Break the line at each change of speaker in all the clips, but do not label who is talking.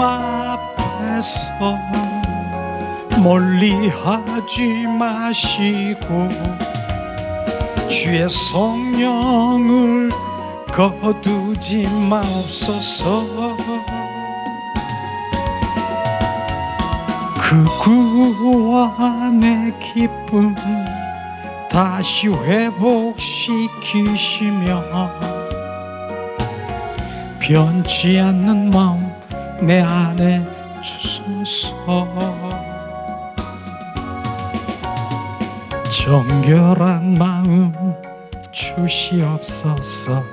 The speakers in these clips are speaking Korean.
앞에서 멀리하지 마시고 주의 성령을 거두지 마옵소서. 그 구원의 기쁨 다시 회복시키시며 변치 않는 마음 내 안에 주소서. 정결한 마음 주시옵소서.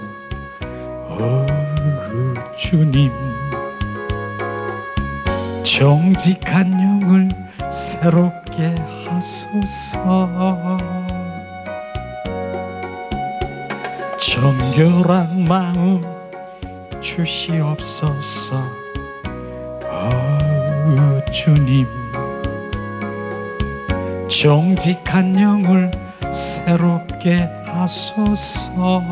주님, 정직한 영을 새롭게 하소서. 정결한 마음 주시옵소서. 주님, 정직한 영을 새롭게 하소서.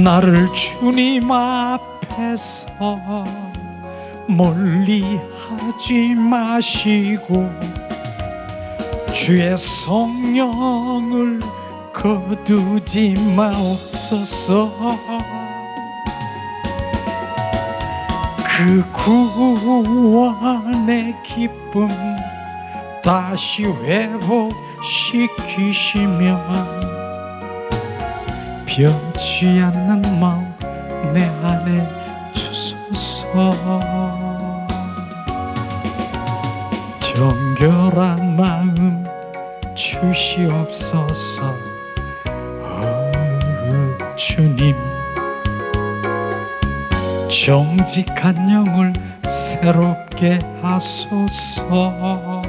나를 주님 앞에서 멀리 하지 마시고 주의 성령을 거두지 마옵소서. 그 구원의 기쁨 다시 회복시키시며 변치 않는 마음 내 안에 주소서. 정결한 마음 주시옵소서. 주님, 정직한 영을 새롭게 하소서.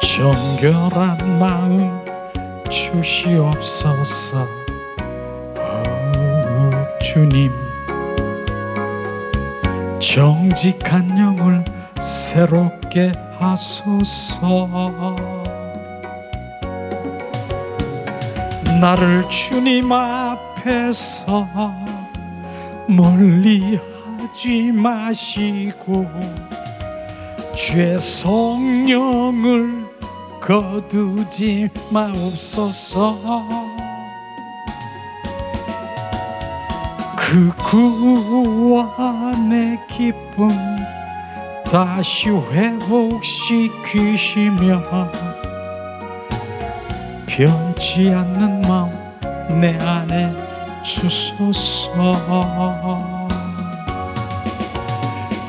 정결한 마음 주시옵소서. 주님, 정직한 영을 새롭게 하소서. 나를 주님 앞에서 멀리 하지 마시고 주의 성령을 거두지 마옵소서. 그 구원의 기쁨 다시 회복시키시며 변치 않는 마음 내 안에 주소서.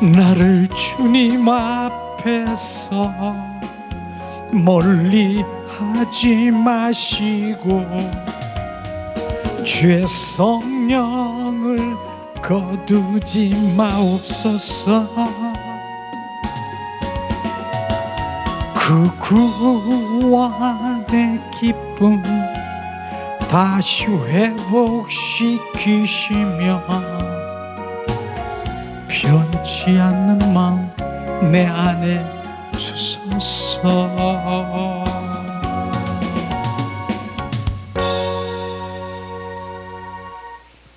나를 주님 앞에서 멀리 하지 마시고 주의 성령을 거두지 마옵소서. 그 구원의 기쁨 다시 회복시키시며 변치 않는 마음 내 안에 주소서.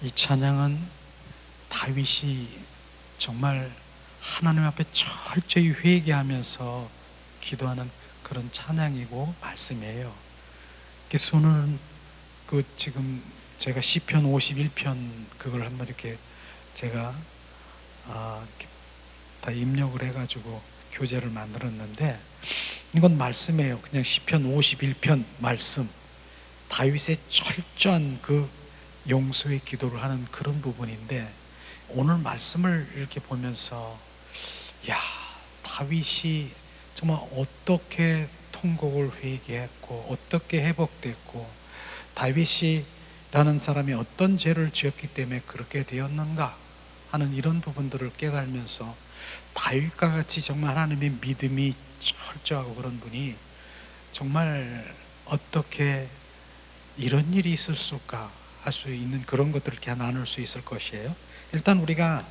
이 찬양은 다윗이 정말 하나님 앞에 철저히 회개하면서 기도하는 그런 찬양이고 말씀이에요. 그래서 오늘은 지금 제가 시편 51편 그걸 한번 이렇게 제가 이렇게 다 입력을 해가지고 교재를 만들었는데 이건 말씀이에요. 그냥 시편 51편 말씀, 다윗의 철저한 그 용서의 기도를 하는 그런 부분인데 오늘 말씀을 이렇게 보면서 다윗이 정말 어떻게 통곡을 회개했고 어떻게 회복됐고 다윗이라는 사람이 어떤 죄를 지었기 때문에 그렇게 되었는가 하는 이런 부분들을 깨달으면서 다윗과 같이 정말 하나님의 믿음이 철저하고 그런 분이 정말 어떻게 이런 일이 있을 수가 할 수 있는 그런 것들을 이렇게 나눌 수 있을 것이에요. 일단 우리가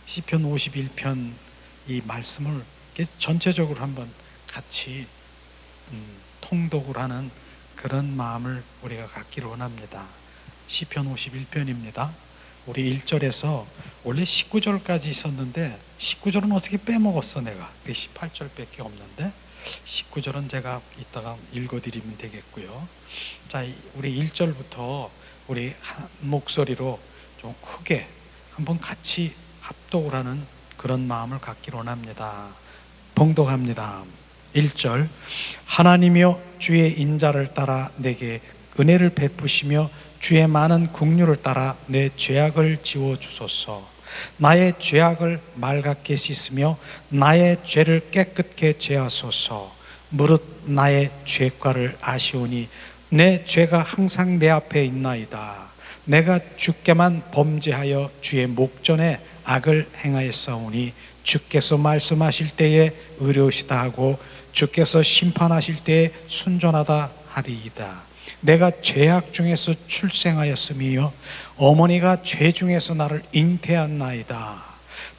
시편 51편 이 말씀을 전체적으로 한번 같이 통독을 하는 그런 마음을 우리가 갖기를 원합니다. 시편 51편입니다. 우리 1절에서 원래 19절까지 있었는데 19절은 어떻게 빼먹었어 내가. 18절밖에 없는데 19절은 제가 이따가 읽어드리면 되겠고요. 자, 우리 1절부터 우리 한 목소리로 좀 크게 한번 같이 합독을 하는 그런 마음을 갖기로 합니다. 봉독합니다. 1절. 하나님이여 주의 인자를 따라 내게 은혜를 베푸시며 주의 많은 긍휼을 따라 내 죄악을 지워주소서. 나의 죄악을 맑게 씻으며 나의 죄를 깨끗게 제하소서. 무릇 나의 죄과를 아시오니 내 죄가 항상 내 앞에 있나이다. 내가 주께만 범죄하여 주의 목전에 악을 행하였사오니 주께서 말씀하실 때에 의로우시다 하고 주께서 심판하실 때에 순전하다 하리이다. 내가 죄악 중에서 출생하였으며 어머니가 죄 중에서 나를 잉태한나이다.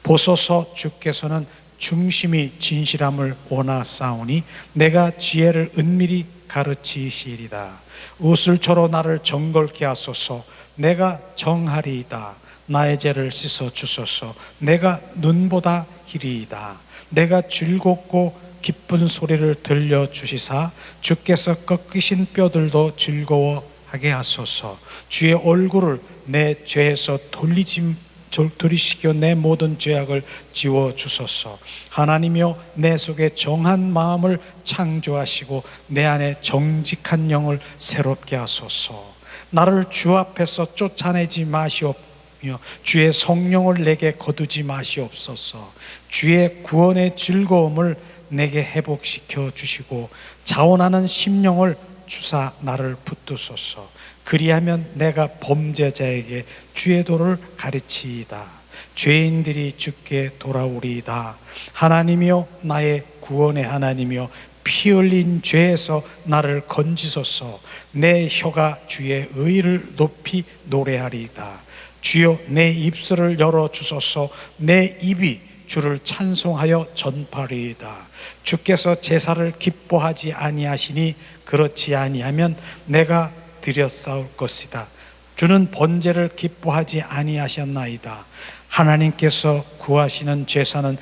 보소서 주께서는 중심이 진실함을 원하사오니 내가 지혜를 은밀히 가르치시리다. 우슬초로 나를 정결케 하소서. 내가 정하리이다. 나의 죄를 씻어 주소서. 내가 눈보다 희리이다. 내가 즐겁고 기쁜 소리를 들려주시사 주께서 꺾이신 뼈들도 즐거워하게 하소서. 주의 얼굴을 내 죄에서 돌이시켜 내 모든 죄악을 지워주소서. 하나님이여 내 속에 정한 마음을 창조하시고 내 안에 정직한 영을 새롭게 하소서. 나를 주 앞에서 쫓아내지 마시옵며 주의 성령을 내게 거두지 마시옵소서. 주의 구원의 즐거움을 내게 회복시켜 주시고 자원하는 심령을 주사 나를 붙드소서. 그리하면 내가 범죄자에게 주의 도를 가르치이다. 죄인들이 주께 돌아오리이다. 하나님이여 나의 구원의 하나님이여 피 흘린 죄에서 나를 건지소서. 내 혀가 주의 의를 높이 노래하리이다. 주여 내 입술을 열어주소서. 내 입이 주를 찬송하여 전파리이다. 주께서 제사를 기뻐하지 아니하시니 그렇지 아니하면 내가 드려 싸울 것이다. 주는 번제를 기뻐하지 아니하셨나이다. 하나님께서 구하시는 제사는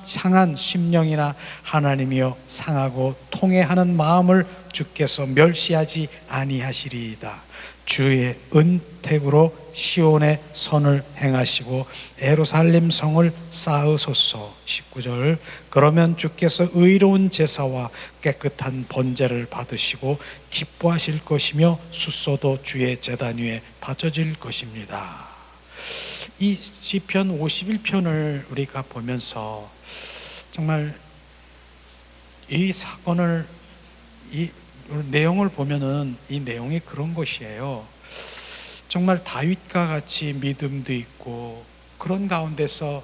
상한 심령이나 하나님이여 상하고 통회하는 마음을 주께서 멸시하지 아니하시리이다. 주의 은택으로 시온의 선을 행하시고 예루살렘 성을 쌓으소서. 19절. 그러면 주께서 의로운 제사와 깨끗한 번제를 받으시고 기뻐하실 것이며 숫소도 주의 제단 위에 바쳐질 것입니다. 이 시편 51편을 우리가 보면서 정말 이 사건을 이 내용을 보면은 이 내용이 그런 것이에요. 정말 다윗과 같이 믿음도 있고 그런 가운데서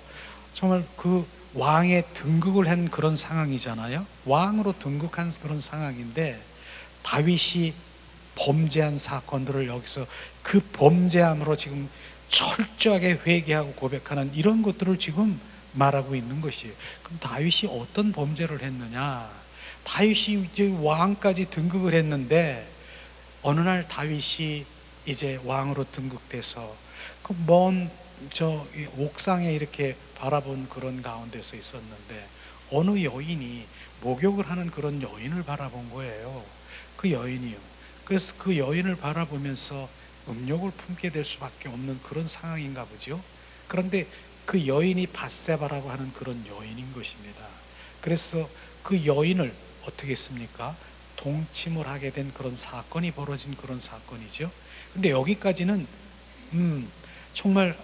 정말 그 왕에 등극을 한 그런 상황이잖아요. 왕으로 등극한 그런 상황인데 다윗이 범죄한 사건들을 여기서 그 범죄함으로 지금 철저하게 회개하고 고백하는 이런 것들을 지금 말하고 있는 것이에요. 그럼 다윗이 어떤 범죄를 했느냐? 다윗이 이제 왕까지 등극을 했는데 어느 날 다윗이 이제 왕으로 등극돼서 그 먼 옥상에 이렇게 바라본 그런 가운데서 있었는데 어느 여인이 목욕을 하는 그런 여인을 바라본 거예요. 그 여인이요. 그래서 그 여인을 바라보면서 음욕을 품게 될 수밖에 없는 그런 상황인가 보죠. 그런데 그 여인이 밧세바라고 하는 그런 여인인 것입니다. 그래서 그 여인을 어떻게 했습니까? 동침을 하게 된 그런 사건이 벌어진 그런 사건이죠. 근데 여기까지는 정말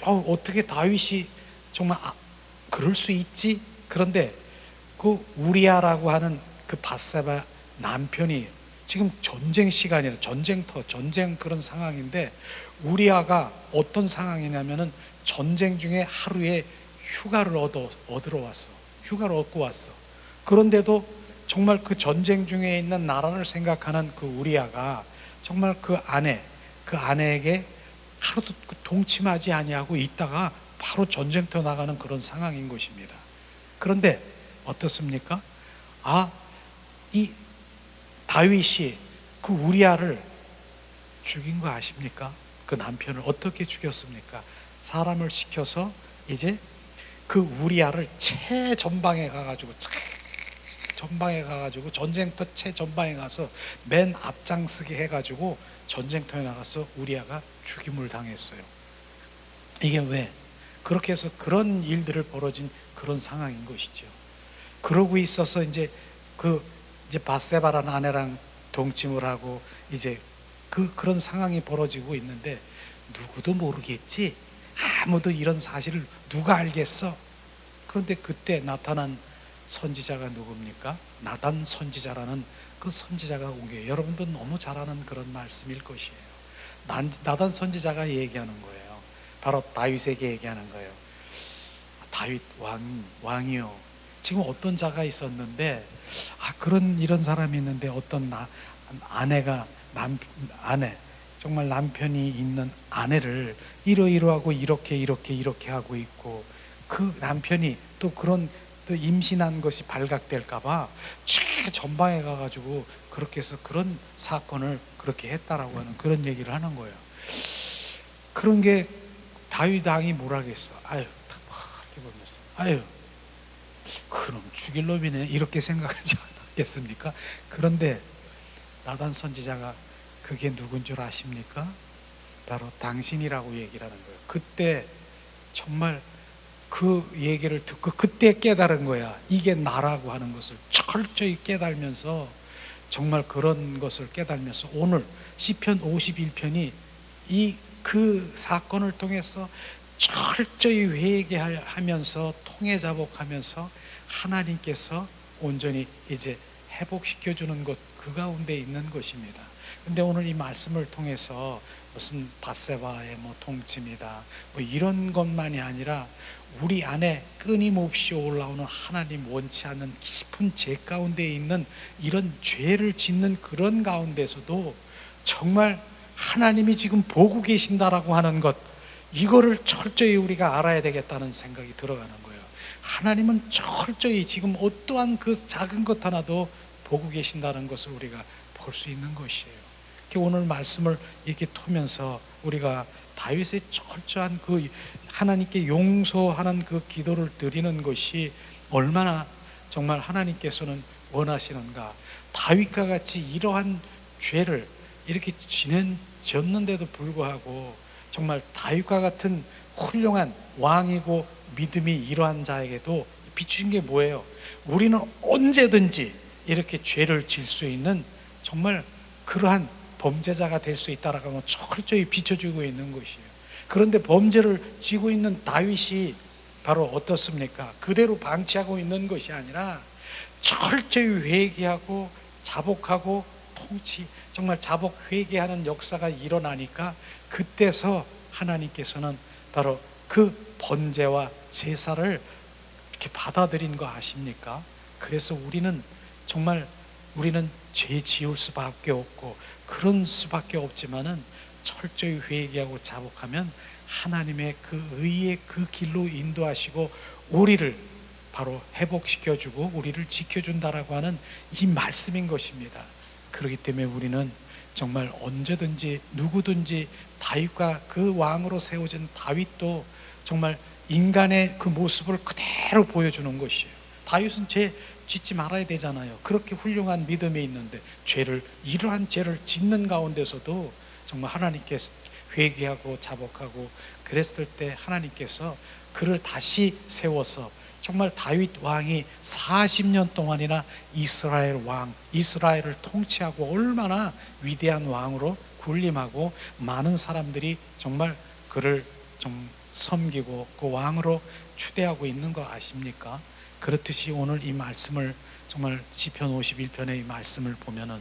어떻게 다윗이 정말 그럴 수 있지? 그런데 그 우리아라고 하는 그 밧세바 남편이 지금 전쟁 시간이라 전쟁 그런 상황인데 우리아가 어떤 상황이냐면은 전쟁 중에 하루에 휴가를 얻으러 왔어. 휴가를 얻고 왔어. 그런데도 정말 그 전쟁 중에 있는 나라를 생각하는 그 우리아가 정말 그 아내에게 하루도 동침하지 아니하고 있다가 바로 전쟁터 나가는 그런 상황인 것입니다. 그런데 어떻습니까? 이 다윗이 그 우리아를 죽인 거 아십니까? 그 남편을 어떻게 죽였습니까? 사람을 시켜서 이제 그 우리아를 최전방에 가가지고 전쟁터 최전방에 가서 맨 앞장서게 해가지고 전쟁터에 나가서 우리아가 죽임을 당했어요. 이게 왜? 그렇게 해서 그런 일들을 벌어진 그런 상황인 것이죠. 그러고 있어서 이제 바세바라는 아내랑 동침을 하고 이제 그런 상황이 벌어지고 있는데 누구도 모르겠지. 아무도 이런 사실을 누가 알겠어? 그런데 그때 나타난 선지자가 누굽니까? 나단 선지자라는 그 선지자가 온 거예요. 여러분도 너무 잘 아는 그런 말씀일 것이에요. 나단 선지자가 얘기하는 거예요. 바로 다윗에게 얘기하는 거예요. 다윗 왕이요. 지금 어떤 자가 있었는데 이런 사람이 있는데 어떤 아내 정말 남편이 있는 아내를 이러이러하고 이렇게 하고 있고 그 남편이 또 그런 또 임신한 것이 발각될까봐 최전방에 가가지고 그렇게 해서 그런 사건을 그렇게 했다라고 하는 그런 얘기를 하는 거예요. 그런 게 다윗 왕이 뭐라겠어? 아유, 이렇게 보면서 아유, 그놈 죽일 놈이네 이렇게 생각하지 않았겠습니까? 그런데 나단 선지자가 그게 누군 줄 아십니까? 바로 당신이라고 얘기를 하는 거예요. 그때 정말 그 얘기를 듣고 그때 깨달은 거야. 이게 나라고 하는 것을 철저히 깨달으면서 정말 그런 것을 깨달으면서 오늘 시편 51편이 그 사건을 통해서 철저히 회개하면서 통회자복하면서 하나님께서 온전히 이제 회복시켜주는 것 그 가운데 있는 것입니다. 근데 오늘 이 말씀을 통해서 무슨 바세바의 통침이다 이런 것만이 아니라 우리 안에 끊임없이 올라오는 하나님 원치 않는 깊은 죄 가운데 있는 이런 죄를 짓는 그런 가운데서도 정말 하나님이 지금 보고 계신다라고 하는 것, 이거를 철저히 우리가 알아야 되겠다는 생각이 들어가는 거예요. 하나님은 철저히 지금 어떠한 그 작은 것 하나도 보고 계신다는 것을 우리가 볼 수 있는 것이에요. 오늘 말씀을 이렇게 통면서 우리가 다윗의 철저한 그 하나님께 용서하는 그 기도를 드리는 것이 얼마나 정말 하나님께서는 원하시는가. 다윗과 같이 이러한 죄를 이렇게 지었는데도 불구하고 정말 다윗과 같은 훌륭한 왕이고 믿음이 이러한 자에게도 비추신 게 뭐예요? 우리는 언제든지 이렇게 죄를 질 수 있는 정말 그러한 범죄자가 될 수 있다라고 하면 철저히 비춰주고 있는 것이에요. 그런데 범죄를 지고 있는 다윗이 바로 어떻습니까? 그대로 방치하고 있는 것이 아니라 철저히 회개하고 자복하고 정말 자복 회개하는 역사가 일어나니까 그때서 하나님께서는 바로 그 번제와 제사를 이렇게 받아들인 거 아십니까? 그래서 우리는 죄 지을 수밖에 없고 그런 수밖에 없지만은 철저히 회개하고 자복하면 하나님의 그 의의 그 길로 인도하시고 우리를 바로 회복시켜주고 우리를 지켜준다라고 하는 이 말씀인 것입니다. 그렇기 때문에 우리는 정말 언제든지 누구든지 다윗과 그 왕으로 세워진 다윗도 정말 인간의 그 모습을 그대로 보여주는 것이에요. 다윗은 죄 짓지 말아야 되잖아요. 그렇게 훌륭한 믿음이 있는데 이러한 죄를 짓는 가운데서도 정말 하나님께 회개하고 자복하고 그랬을 때 하나님께서 그를 다시 세워서 정말 다윗 왕이 40년 동안이나 이스라엘을 통치하고 얼마나 위대한 왕으로 군림하고 많은 사람들이 정말 그를 좀 섬기고 그 왕으로 추대하고 있는 거 아십니까? 그렇듯이 오늘 이 말씀을 정말 시편 51편의 이 말씀을 보면은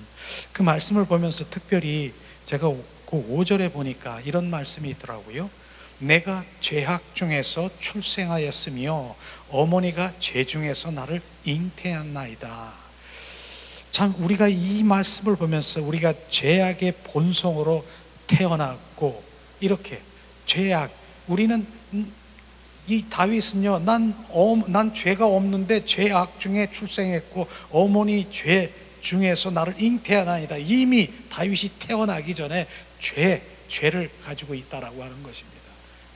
그 말씀을 보면서 특별히 제가 그 5절에 보니까 이런 말씀이 있더라고요. 내가 죄악 중에서 출생하였으며 어머니가 죄 중에서 나를 잉태했나이다. 참 우리가 이 말씀을 보면서 우리가 죄악의 본성으로 태어났고 이렇게 우리는 이 다윗은요, 난 죄가 없는데 죄악 중에 출생했고 어머니 죄 중에서 나를 잉태하나이다. 이미 다윗이 태어나기 전에 죄를 가지고 있다라고 하는 것입니다.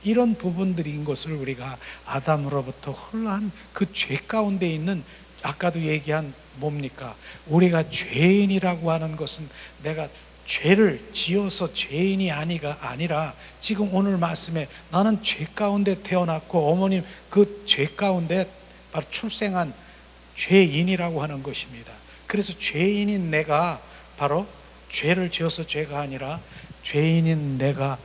이런 부분들인 것을 우리가 아담으로부터 흘러한 그 죄 가운데 있는, 아까도 얘기한 뭡니까? 우리가 죄인이라고 하는 것은 내가 죄를 지어서 죄인이 아니라 지금 오늘 말씀에 나는 죄 가운데 태어났고 어머님 그 죄 가운데 바로 출생한 죄인이라고 하는 것입니다. 그래서 죄인인 내가 바로 죄를 지어서 죄가 아니라 죄인인 내가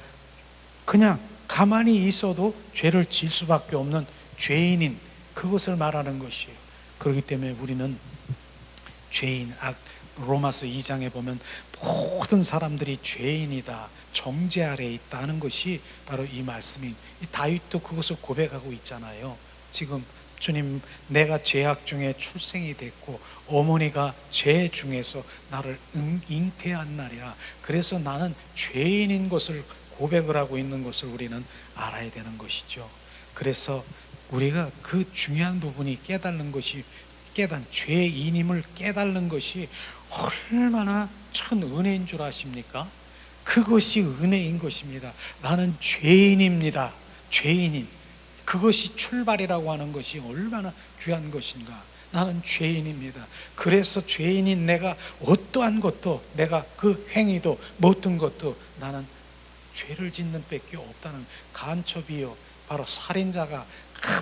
그냥 가만히 있어도 죄를 질 수밖에 없는 죄인인 그것을 말하는 것이에요. 그렇기 때문에 우리는 죄인, 로마서 2장에 보면 모든 사람들이 죄인이다, 정죄 아래에 있다는 것이 바로 이 말씀인, 이 다윗도 그것을 고백하고 있잖아요. 지금 주님, 내가 죄악 중에 출생이 됐고 어머니가 죄 중에서 나를 잉태한 날이라. 그래서 나는 죄인인 것을 고백을 하고 있는 것을 우리는 알아야 되는 것이죠. 그래서 우리가 그 중요한 부분이 죄인임을 깨닫는 것이 얼마나 큰 은혜인 줄 아십니까? 그것이 은혜인 것입니다. 나는 죄인입니다. 죄인인, 그것이 출발이라고 하는 것이 얼마나 귀한 것인가. 나는 죄인입니다. 그래서 죄인인 내가 어떠한 것도, 내가 그 행위도 모든 것도 나는 죄를 짓는 밖에 없다는, 간첩이요, 바로 살인자가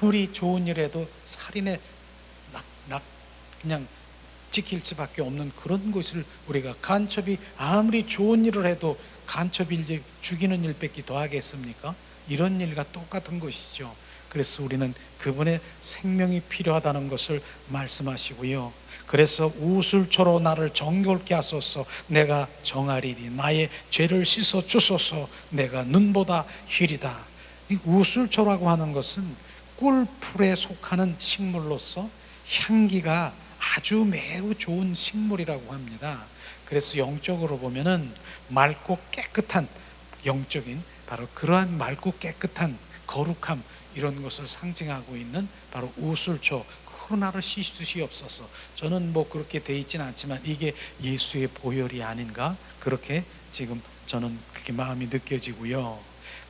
아무리 좋은 일 해도 살인에 그냥 지킬 수밖에 없는 그런 것을, 우리가 간첩이 아무리 좋은 일을 해도 간첩일 죽이는 일밖에 더 하겠습니까? 이런 일과 똑같은 것이죠. 그래서 우리는 그분의 생명이 필요하다는 것을 말씀하시고요. 그래서 우슬초로 나를 정결케 하소서. 내가 정하리니 나의 죄를 씻어 주소서. 내가 눈보다 희리다. 이 우슬초라고 하는 것은 꿀풀에 속하는 식물로서 향기가 아주 매우 좋은 식물이라고 합니다. 그래서 영적으로 보면은 맑고 깨끗한, 영적인 바로 그러한 맑고 깨끗한 거룩함, 이런 것을 상징하고 있는 바로 우슬초, 나를 씻으시옵소서. 저는 뭐 그렇게 돼 있지는 않지만 이게 예수의 보혈이 아닌가, 그렇게 지금 저는 그렇게 마음이 느껴지고요.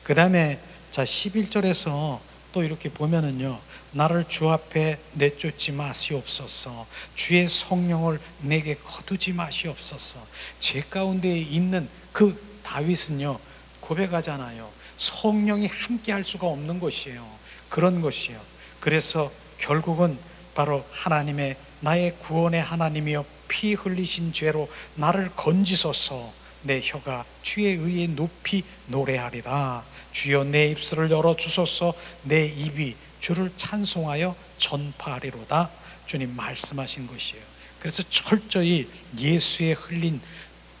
그 다음에 자 11절에서 또 이렇게 보면은요, 나를 주 앞에 내쫓지 마시옵소서. 주의 성령을 내게 거두지 마시옵소서. 제 가운데 있는 그 다윗은요 고백하잖아요. 성령이 함께 할 수가 없는 것이에요. 그런 것이에요. 그래서 결국은 바로 하나님의, 나의 구원의 하나님이여 피 흘리신 죄로 나를 건지소서. 내 혀가 주의 의에 높이 노래하리라. 주여 내 입술을 열어주소서. 내 입이 주를 찬송하여 전파하리로다. 주님 말씀하신 것이에요. 그래서 철저히 예수의 흘린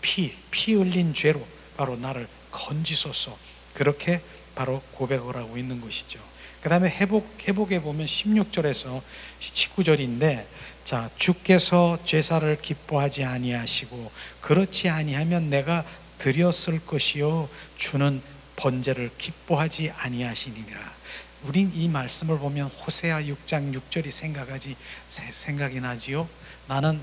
피 흘린 죄로 바로 나를 건지소서. 그렇게 바로 고백을 하고 있는 것이죠. 그 다음에 회복에 보면 16절에서 19절인데, 자, 주께서 제사를 기뻐하지 아니하시고 그렇지 아니하면 내가 드렸을 것이요 주는 번제를 기뻐하지 아니하시니라. 우린 이 말씀을 보면 호세아 6장 6절이 생각이 나지요. 나는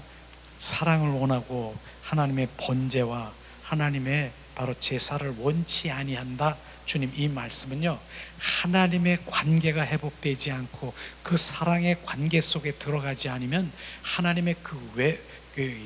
사랑을 원하고 하나님의 번제와 하나님의 바로 제사를 원치 아니한다. 주님, 이 말씀은요, 하나님의 관계가 회복되지 않고 그 사랑의 관계 속에 들어가지 않으면 하나님의 그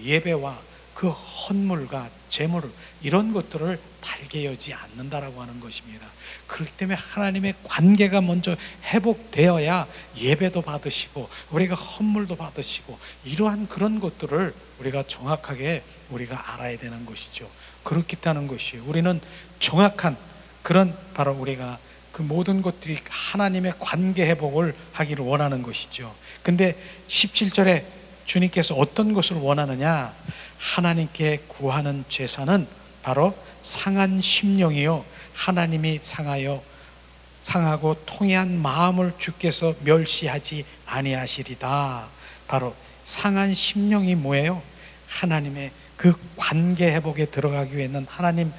예배와 그 헌물과 제물, 이런 것들을 달게 여지 않는다라고 하는 것입니다. 그렇기 때문에 하나님의 관계가 먼저 회복되어야 예배도 받으시고 우리가 헌물도 받으시고, 이러한 그런 것들을 우리가 정확하게 우리가 알아야 되는 것이죠. 그렇겠다는 것이에요. 우리는 정확한 그런 바로 우리가 그 모든 것들이 하나님의 관계 회복을 하기를 원하는 것이죠. 근데 17절에 주님께서 어떤 것을 원하느냐? 하나님께 구하는 제사는 바로 상한 심령이요 하나님이 상하고 통해한 마음을 주께서 멸시하지 아니하시리다. 바로 상한 심령이 뭐예요? 하나님의 그 관계 회복에 들어가기 위해서는 하나님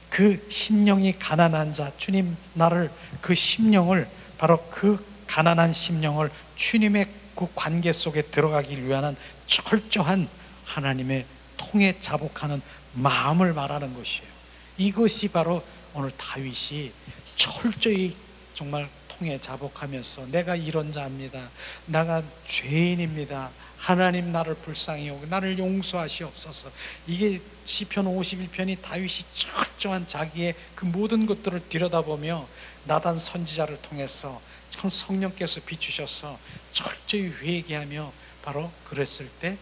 그 심령이 가난한 자, 주님 나를 그 심령을, 바로 그 가난한 심령을 주님의 그 관계 속에 들어가기 위한 철저한 하나님의 통에 자복하는 마음을 말하는 것이에요. 이것이 바로 오늘 다윗이 철저히 정말 통해 자복하면서 내가 이런 자입니다. 내가 죄인입니다. 하나님 나를 불쌍히 여기고 나를 용서하시옵소서. 이게 시편 51편이 다윗이 철저한 자기의 그 모든 것들을 들여다보며 나단 선지자를 통해서 성령께서 비추셔서 철저히 회개하며 바로 그랬을 때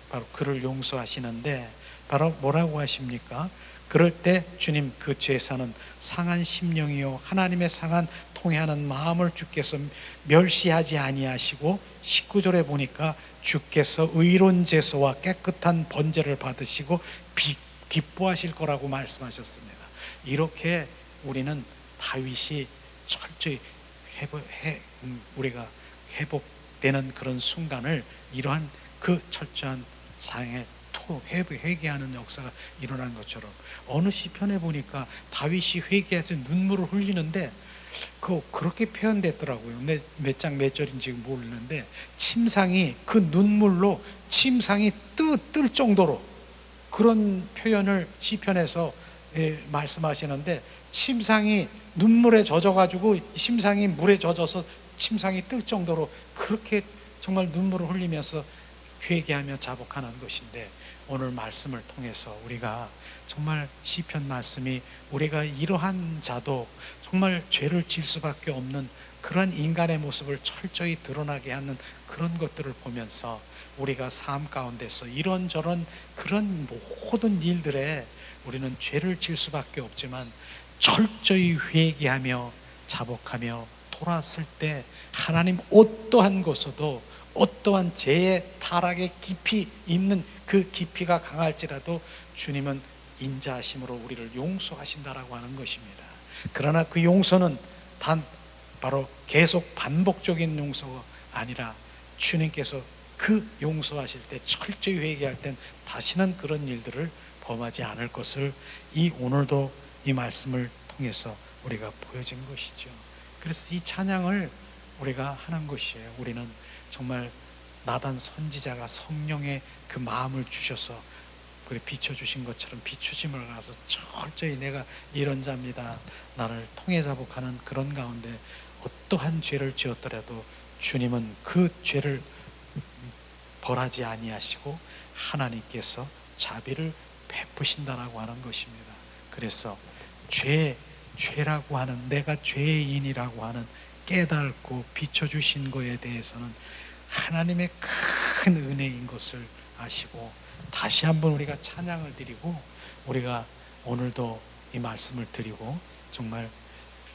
바로 그를 용서하시는데, 바로 뭐라고 하십니까? 그럴 때 주님 그 제사는 상한 심령이요 하나님의 상한 통회하는 마음을 주께서 멸시하지 아니하시고, 19절에 보니까 주께서 의로운 제사와 깨끗한 번제를 받으시고 기뻐하실 거라고 말씀하셨습니다. 이렇게 우리는 다윗이 철저히 우리가 회복되는 그런 순간을 이러한 그 철저한 상에 회개하는 역사가 일어난 것처럼, 어느 시편에 보니까 다윗이 회개해서 눈물을 흘리는데 그렇게 표현됐더라고요. 몇 장 몇 절인지 모르는데 침상이 그 눈물로 침상이 뜰 정도로 그런 표현을 시편에서 말씀하시는데, 침상이 눈물에 젖어가지고 침상이 물에 젖어서 침상이 뜰 정도로 그렇게 정말 눈물을 흘리면서 회개하며 자복하는 것인데, 오늘 말씀을 통해서 우리가 정말 시편 말씀이 우리가 이러한 자도 정말 죄를 질 수밖에 없는 그런 인간의 모습을 철저히 드러나게 하는 그런 것들을 보면서 우리가 삶 가운데서 이런저런 그런 모든 일들에 우리는 죄를 질 수밖에 없지만 철저히 회개하며 자복하며 돌아왔을 때 하나님 어떠한 곳에도 어떠한 죄의 타락의 깊이 있는 그 깊이가 강할지라도 주님은 인자하심으로 우리를 용서하신다라고 하는 것입니다. 그러나 그 용서는 단 바로 계속 반복적인 용서가 아니라 주님께서 그 용서하실 때 철저히 회개할 땐 다시는 그런 일들을 범하지 않을 것을 이 오늘도 이 말씀을 통해서 우리가 보여진 것이죠. 그래서 이 찬양을 우리가 하는 것이에요. 우리는 정말 나단 선지자가 성령의 그 마음을 주셔서 비춰주신 것처럼 비추심을 가서 철저히 내가 이런 자입니다, 나를 통해 자복하는 그런 가운데 어떠한 죄를 지었더라도 주님은 그 죄를 벌하지 아니하시고 하나님께서 자비를 베푸신다라고 하는 것입니다. 그래서 죄라고 하는, 내가 죄인이라고 하는 깨닫고 비춰주신 거에 대해서는 하나님의 큰 은혜인 것을 아시고, 다시 한번 우리가 찬양을 드리고 우리가 오늘도 이 말씀을 드리고 정말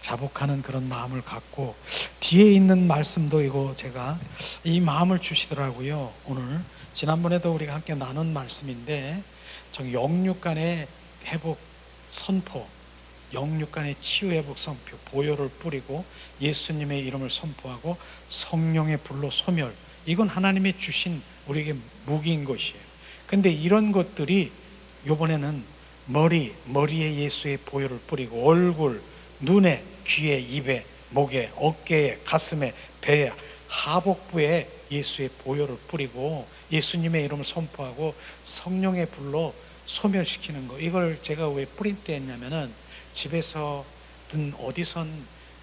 자복하는 그런 마음을 갖고, 뒤에 있는 말씀도 이거 제가 이 마음을 주시더라고요. 오늘 지난번에도 우리가 함께 나눈 말씀인데, 영육간의 회복 선포, 영육간의 치유 회복 선포, 보혈을 뿌리고 예수님의 이름을 선포하고 성령의 불로 소멸, 이건 하나님이 주신 우리에게 무기인 것이에요. 근데 이런 것들이 이번에는 머리에 예수의 보혈을 뿌리고 얼굴, 눈에, 귀에, 입에, 목에, 어깨에, 가슴에, 배에, 하복부에 예수의 보혈을 뿌리고 예수님의 이름을 선포하고 성령의 불로 소멸시키는 거, 이걸 제가 왜 프린트 했냐면은, 집에서든 어디선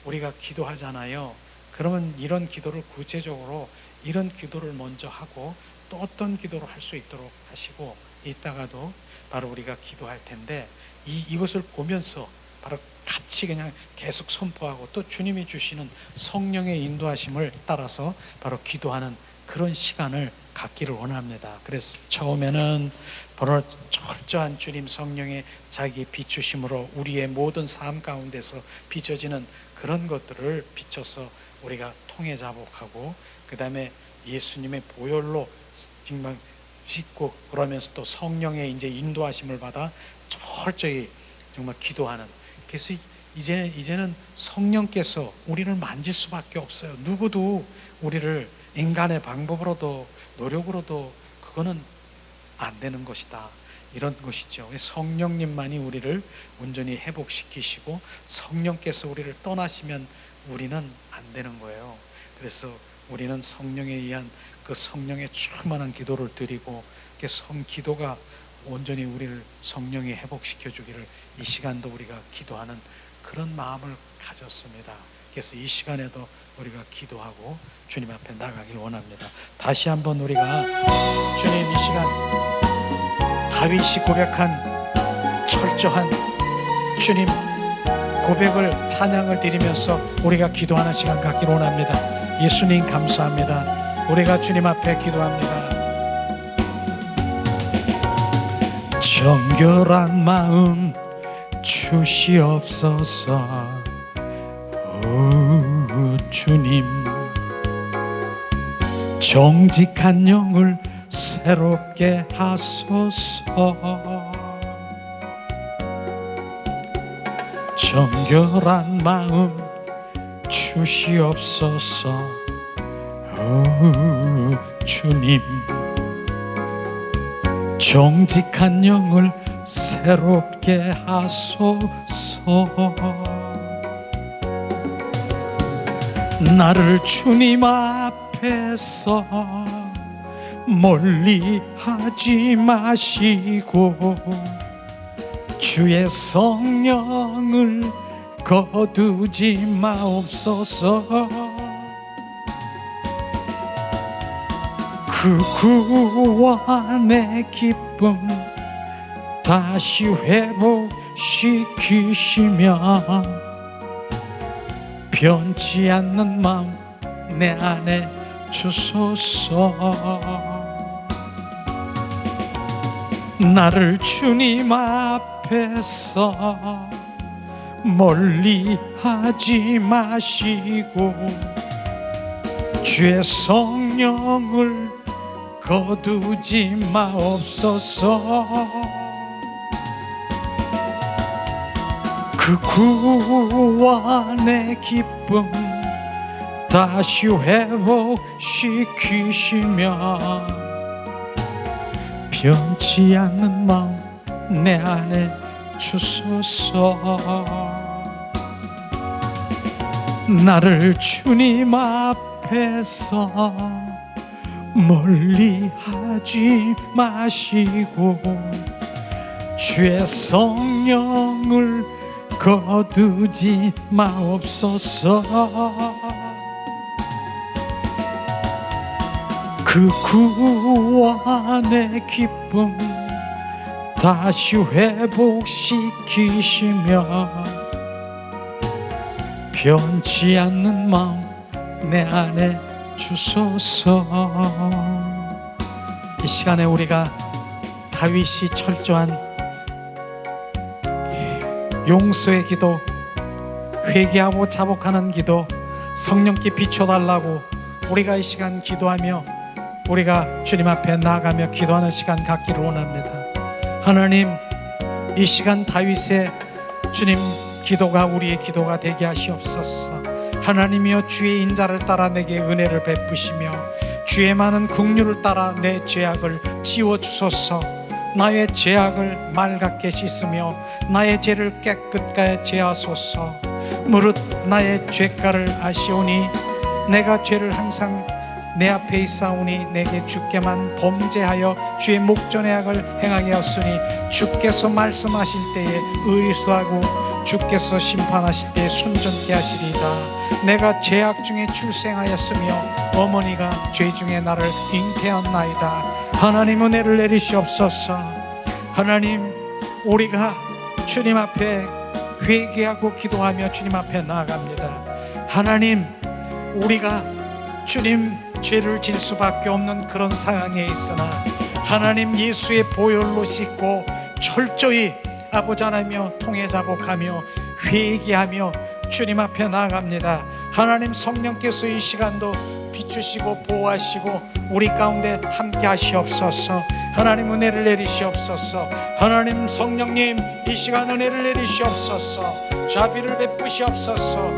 우리가 기도하잖아요. 그러면 이런 기도를 구체적으로 이런 기도를 먼저 하고 또 어떤 기도를 할 수 있도록 하시고, 이따가도 바로 우리가 기도할 텐데 이것을 보면서 바로 같이 그냥 계속 선포하고 또 주님이 주시는 성령의 인도하심을 따라서 바로 기도하는 그런 시간을 갖기를 원합니다. 그래서 처음에는 바로 철저한 주님 성령의 자기 비추심으로 우리의 모든 삶 가운데서 비춰지는 그런 것들을 비춰서 우리가 통해 자복하고, 그 다음에 예수님의 보혈로 정말 씻고, 그러면서 또 성령의 이제 인도하심을 받아 철저히 정말 기도하는. 그래서 이제는 성령께서 우리를 만질 수밖에 없어요. 누구도 우리를 인간의 방법으로도 노력으로도 그거는 안 되는 것이다, 이런 것이죠. 성령님만이 우리를 온전히 회복시키시고 성령께서 우리를 떠나시면 우리는 안 되는 거예요. 그래서 우리는 성령에 의한 그 성령의 충만한 기도를 드리고, 기도가 온전히 우리를 성령이 회복시켜 주기를 이 시간도 우리가 기도하는 그런 마음을 가졌습니다. 그래서 이 시간에도 우리가 기도하고 주님 앞에 나가길 원합니다. 다시 한번 우리가 주님, 이 시간 다윗이 고백한 철저한 주님 고백을, 찬양을 드리면서 우리가 기도하는 시간 갖기를 원합니다. 예수님 감사합니다. 우리가 주님 앞에 기도합니다. 정결한 마음 주시옵소서. 오 주님, 정직한 영을 새롭게 하소서. 정결한 마음 주시옵소서. 오 주님, 정직한 영을 새롭게 하소서. 나를 주님 앞에서 멀리 하지 마시고 주의 성령을 거두지 마옵소서. 그 구원의 기쁨 다시 회복시키시며 변치 않는 마음 내 안에 주소서. 나를 주님 앞에서 멀리 하지 마시고 주의 성령을 거두지 마옵소서. 그 구원의 기쁨 다시 회복시키시며 변치 않는 마음 내 안에 주소서. 나를 주님 앞에서 멀리 하지 마시고 주의 성령을 거두지 마옵소서. 그 구원의 기쁨 다시 회복시키시며 변치 않는 마음 내 안에 주소서. 이 시간에 우리가 다윗이 철저한 용서의 기도, 회개하고 자복하는 기도, 성령께 비춰달라고 우리가 이 시간 기도하며 우리가 주님 앞에 나아가며 기도하는 시간 갖기를 원합니다. 하나님, 이 시간 다윗의 주님 기도가 우리의 기도가 되게 하시옵소서. 하나님이여, 주의 인자를 따라 내게 은혜를 베푸시며 주의 많은 긍휼을 따라 내 죄악을 지워주소서. 나의 죄악을 맑게 씻으며 나의 죄를 깨끗하게 제하소서. 무릇 나의 죄가를 아시오니 내가 죄를 항상 내 앞에 있사오니 내게 주께만 범죄하여 주의 목전의 악을 행하게 하였으니 주께서 말씀하실 때에 의수하고 주께서 심판하실 때에 순전케 하시리이다. 내가 죄악 중에 출생하였으며 어머니가 죄 중에 나를 잉태하였나이다. 하나님, 은혜를 내리시옵소서. 하나님, 우리가 주님 앞에 회개하고 기도하며 주님 앞에 나아갑니다. 하나님, 우리가 주님 죄를 질 수밖에 없는 그런 상황에 있으나 하나님 예수의 보혈로 씻고 철저히 아버지 하나님이여 통해 자복하며 회개하며 주님 앞에 나아갑니다. 하나님, 성령께서 이 시간도 비추시고 보호하시고 우리 가운데 함께 하시옵소서. 하나님, 은혜를 내리시옵소서. 하나님, 성령님 이 시간 은혜를 내리시옵소서. 자비를 베푸시옵소서.